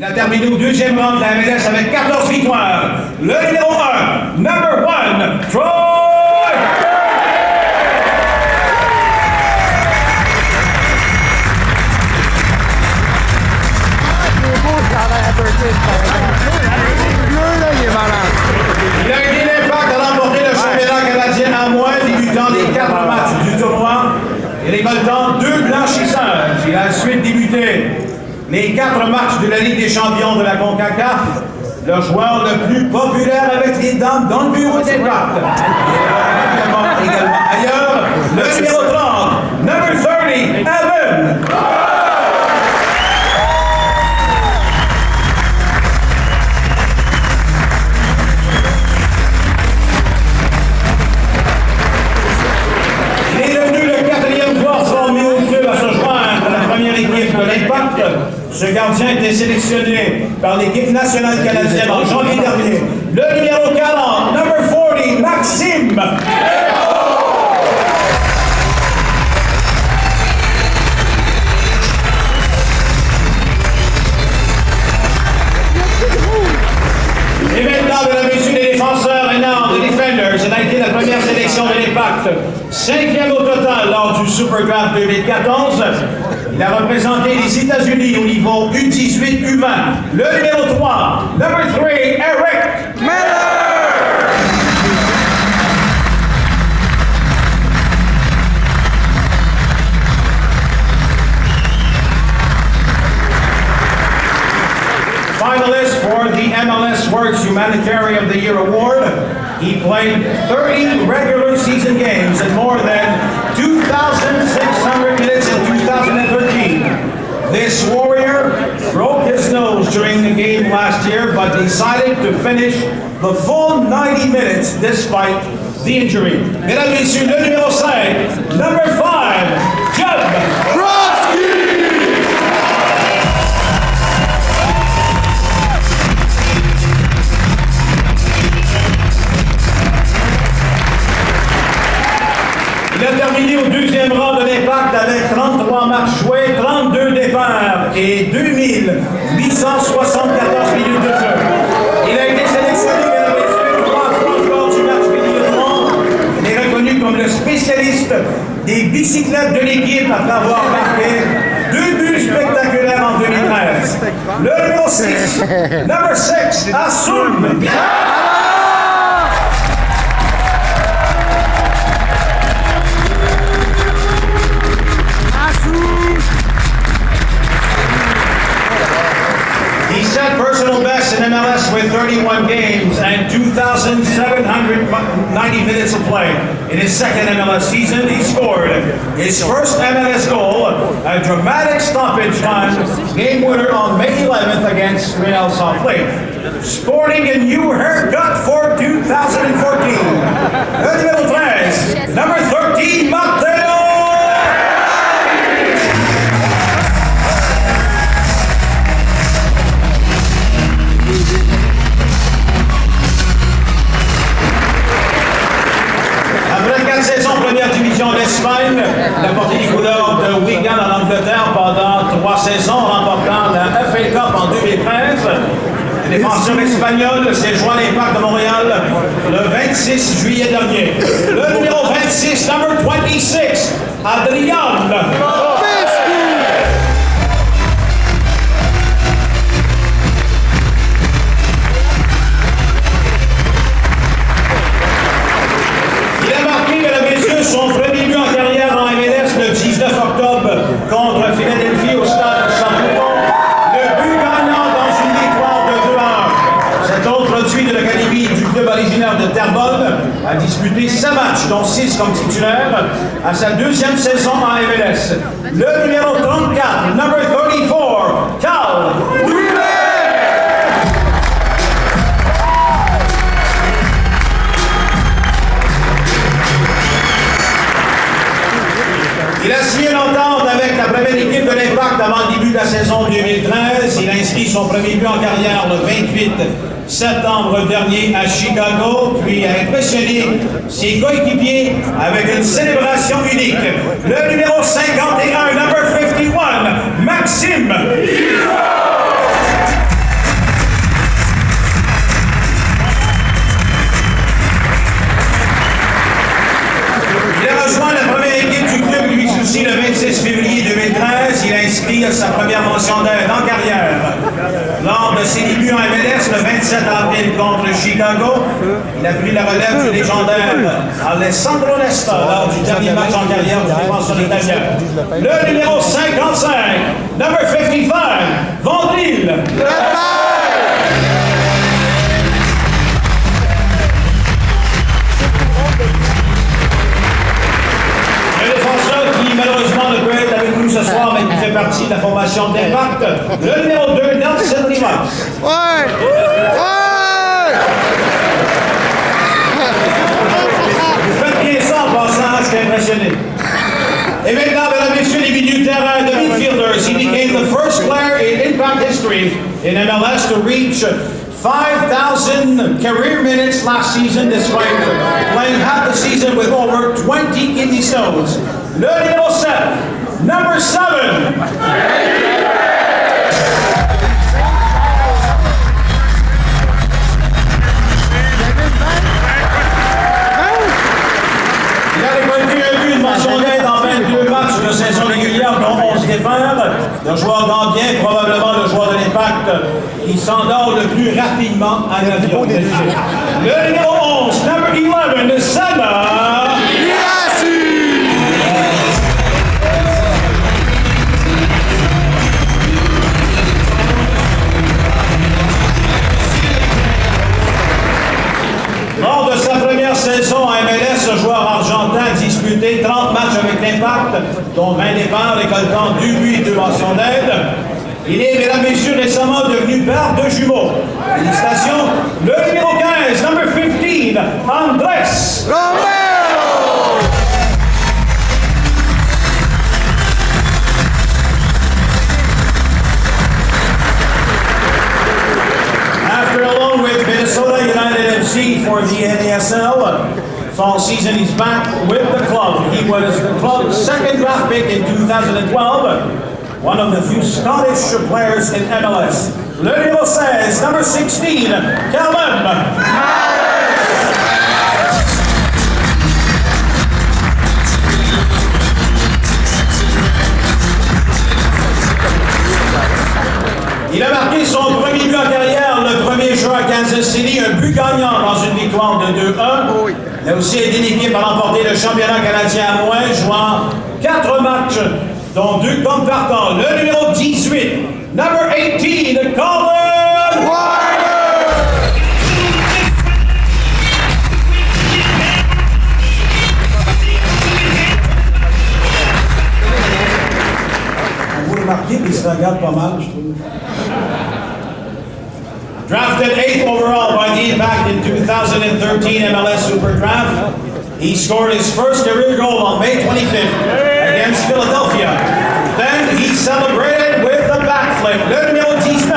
Il a terminé au deuxième rang de la MLS avec 14 victoires. Le numéro 1, number 1, Troy! Il a aidé l'Impact à remporter le championnat canadien à moins, débutant des 4 matchs du tournoi et récoltant 2 blanchissages. Il a ensuite débuté les 4 matchs de la Ligue des champions de la CONCACAF, le joueur le plus populaire avec les dames dans le bureau d'Impact. Également ailleurs, le numéro 30, number 30, Evan. Ce gardien était sélectionné par l'équipe nationale canadienne en janvier dernier. Le numéro 40, number 40, Maxime. Et maintenant, mesdames et messieurs, les défenseurs énormes de Defenders. Il a été la première sélection de l'Impact. 5e au total lors du Super Draft 2014. Il a représenté les États-Unis au niveau U18, U20. Le numéro 3, number 3, Eric Miller! Finalist for the MLS Works Humanitarian of the Year Award. He played 30 regular season games and more than 2,600 minutes in 2013. This warrior broke his nose during the game last year, but decided to finish the full 90 minutes despite the injury. Mesdames et messieurs, le numéro 5, number 5, Judd Brodsky! Il a terminé au deuxième rang de l'Impact avec 33 matchs joués, 32 départs et 2874 minutes de jeu. Il a été sélectionné, mesdames et messieurs, 3 fois joueur du match immédiatement. Il est reconnu comme le spécialiste des bicyclettes de l'équipe après avoir marqué 2 buts spectaculaires en 2013. Le numéro 6, number 6, Assoum. Personal best in MLS with 31 games and 2,790 minutes of play. In his second MLS season, he scored his first MLS goal, a dramatic stoppage time game winner on May 11th against Real Salt Lake. Sporting a new haircut for 2014. Le numéro 13, number 13, Matteo. Première division d'Espagne, il a porté les couleurs de Wigan en Angleterre pendant 3 saisons, remportant la FA Cup en 2013. Le défenseur espagnol s'est joint à l'Impact de Montréal le 26 juillet dernier. Le numéro 26, number 26, Adrian. Son premier but en carrière en MLS le 19 octobre contre Philadelphie au stade de Saint-Paul. Le but gagnant dans une victoire de 2-1. Cet autre produit de l'académie du club originaire de Terrebonne a disputé 7 matchs, dont 6 comme titulaire, à sa 2e saison en MLS. Le numéro 34, number 34, Cal Duvet! Il a signé l'entente avec la première équipe de l'Impact avant le début de la saison 2013. Il a inscrit son premier but en carrière le 28 septembre dernier à Chicago, puis a impressionné ses coéquipiers avec une célébration unique. Le numéro 51, number 51, Maxime. de ses débuts en MLS le 27 avril contre Chicago. Il a pris la relève du légendaire Alessandro Nesta lors du dernier match en carrière du défenseur italien. Le numéro 55, number 55, Vandril. Malheureusement, ne peut être avec nous ce soir, mais qui fait partie de la formation d'Impact. Le numéro 2, Nelson Rivas. Ouais! Ouais! Vous faites bien ça en passant, je suis impressionné. Et maintenant, mesdames et messieurs, les milieux de terrain de midfielders, he became the first player in Impact history in MLS to reach 5,000 career minutes last season, despite playing half the season with over 20 kidney stones. Le numéro 7, number 7. Il a récolté un but de mention d'aide en 22 matchs de saison régulière, dont 11 défenses. Le joueur gambien, probablement le joueur de l'Impact, qui s'endort le plus rapidement en avion. Le numéro 11, number 11, Sana. Lors de sa première saison à MLS, ce joueur argentin a disputé 30 matchs avec l'Impact, dont 20 départs, récoltant 2 buts et 2 mentions d'aide. Il est, mesdames et messieurs, récemment devenu père de jumeaux. Félicitations. Le numéro 15, number 15, Andrés Romero! After a loan with Minnesota United FC for the NASL, fall season he's back with the club. He was the club's second draft pick in 2012, one of the few Scottish players in MLS. Le numéro 16, number 16, Calvin Il a marqué son premier but en carrière, le premier joueur à Kansas City, un but gagnant dans une victoire de 2-1. Il a aussi aidé l'équipe à remporter le championnat canadien à moins, jouant 4 matchs, dont 2 comme partant. Le numéro 18, number 18, Colin Warner! Vous remarquez qu'il se regarde pas mal, je trouve. Drafted 8th overall by the Impact in 2013 MLS Super Draft, he scored his first career goal on May 25th against Philadelphia. Then he celebrated with a backflip. Le numéro 19,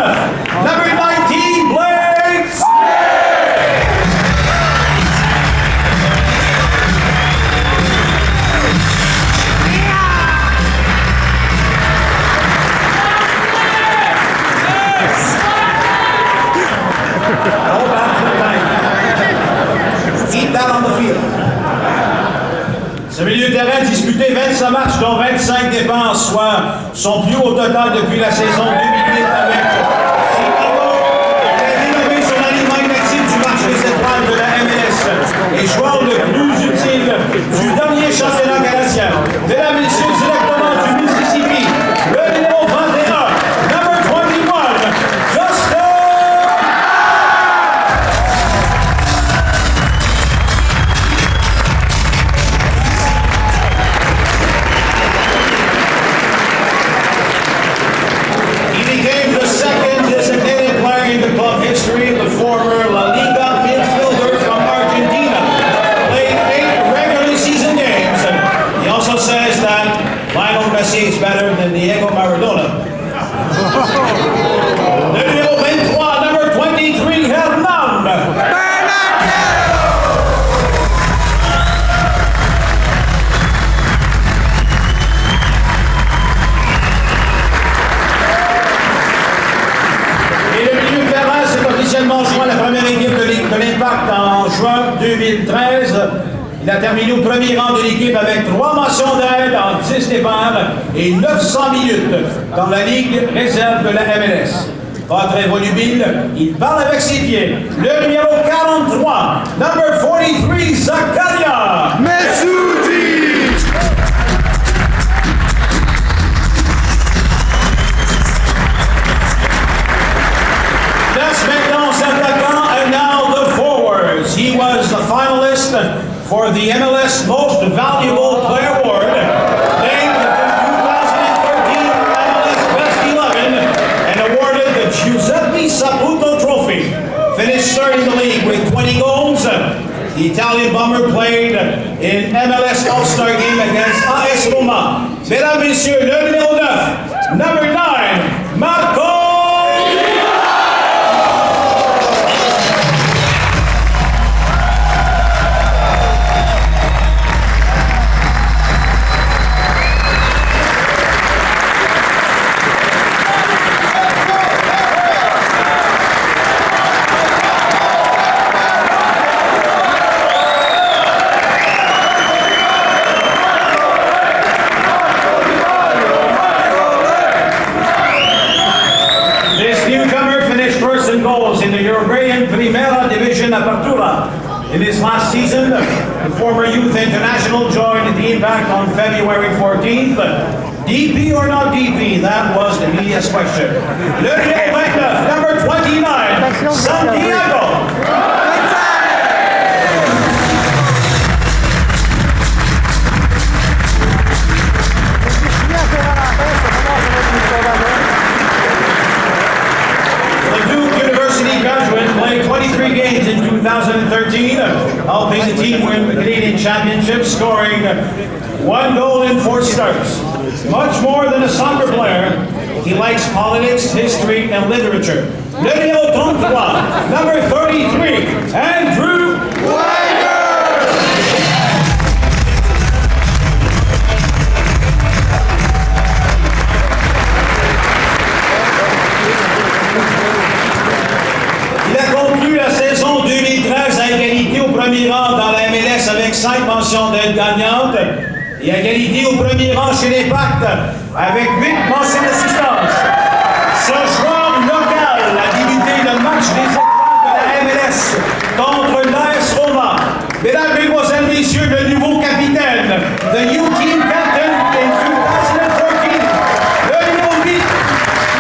number 19, Blake Snell! Ce milieu de terrain a disputé 25 matchs, dont 25 dépenses, soit son plus haut total depuis la saison 2008 avec Chicago. Il a dénommé son alignement inactif du match des étoiles de la MLS et joueur le plus utile du dernier championnat canadien. Mesdames et messieurs, directement du Mississippi, le numéro 21, number 21, Justin! Is better than Diego Maradona. Le numéro 23, number 23, Hernan Et le milieu de terrain s'est officiellement joint à la première équipe de l'Impact en juin 2013. Il a terminé au premier rang de l'équipe avec 3 mentions d'aide en 10 départs et 900 minutes dans la Ligue réserve de la MLS. Pas très volubile, il parle avec ses pieds. Le numéro 43, number 43, Zakaria Messoudi. That's maintenant attaquant, and now the forwards. He was the finalist for the MLS Most Valuable Player Award, named the 2013 MLS Best 11, and awarded the Giuseppe Saputo Trophy. Finished third in the league with 20 goals. The Italian bomber played in MLS All-Star Game against AS Roma. Mesdames, Messieurs, le numéro 9, number 9, Marco. Primera Division Apertura. In his last season, the former youth international joined the Impact on February 14th. DP or not DP? That was the media's question. Le numéro 29, number 29, Santiago. Played 23 games in 2013, helping the team win the Canadian Championship, scoring 1 goal in 4 starts. Much more than a soccer player, he likes politics, history, and literature. Le numéro 33, number 33, Andrew Weiger! Il a conclu la saison 2013 à égalité au premier rang dans la MLS avec 5 mentions d'aide gagnantes et à égalité au premier rang chez l'Impact avec 8 mentions d'assistance. Ce joueur local a débuté le match des étoiles de la MLS contre l'AS Roma. Mesdames, Mesdemoiselles, Messieurs, le nouveau capitaine, the new team captain in 2014, le numéro 8,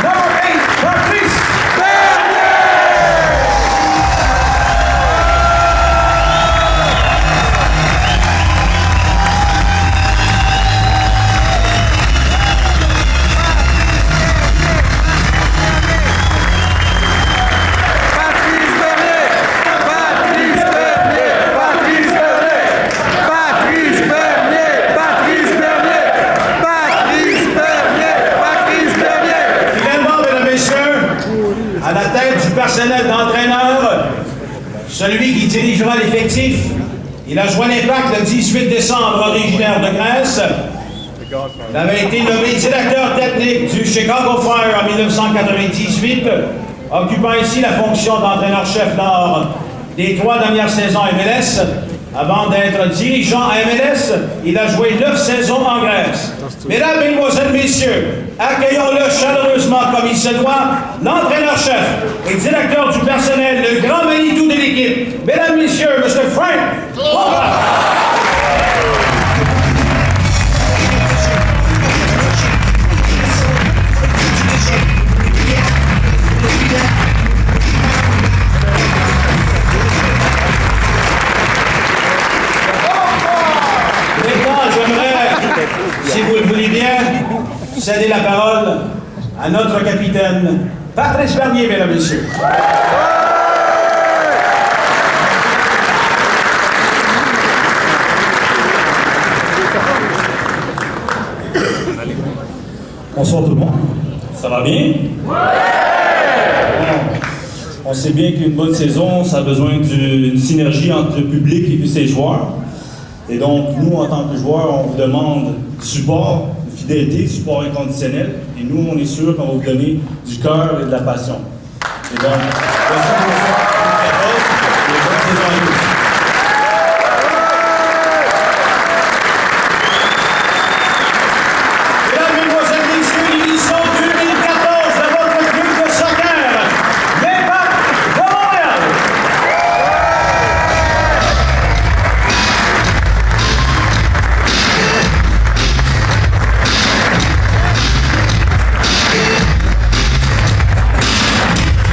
number 8, Patrice Bernier! Personnel d'entraîneur, celui qui dirigera l'effectif. Il a joint l'Impact le 18 décembre, originaire de Grèce. Il avait été nommé directeur technique du Chicago Fire en 1998, occupant ici la fonction d'entraîneur-chef lors des 3 dernières saisons MLS. Avant d'être dirigeant à MLS, il a joué 9 saisons en Grèce. Mesdames, Mesdemoiselles, Messieurs, accueillons-le chaleureusement comme il se doit, l'entraîneur-chef et directeur du personnel, le grand Manitou de l'équipe. Mesdames, Messieurs, Mr. Frank Lopez. Si vous le voulez bien, cédez la parole à notre capitaine, Patrice Bernier, mesdames et messieurs. Bonsoir tout le monde. Ça va bien? Ouais! On sait bien qu'une bonne saison, ça a besoin d'une synergie entre le public et puis ses joueurs. Et donc, nous, en tant que joueurs, on vous demande du support, de fidélité, du support inconditionnel. Et nous, on est sûr qu'on va vous donner du cœur et de la passion. Et donc, voici pour ça, une bonne saison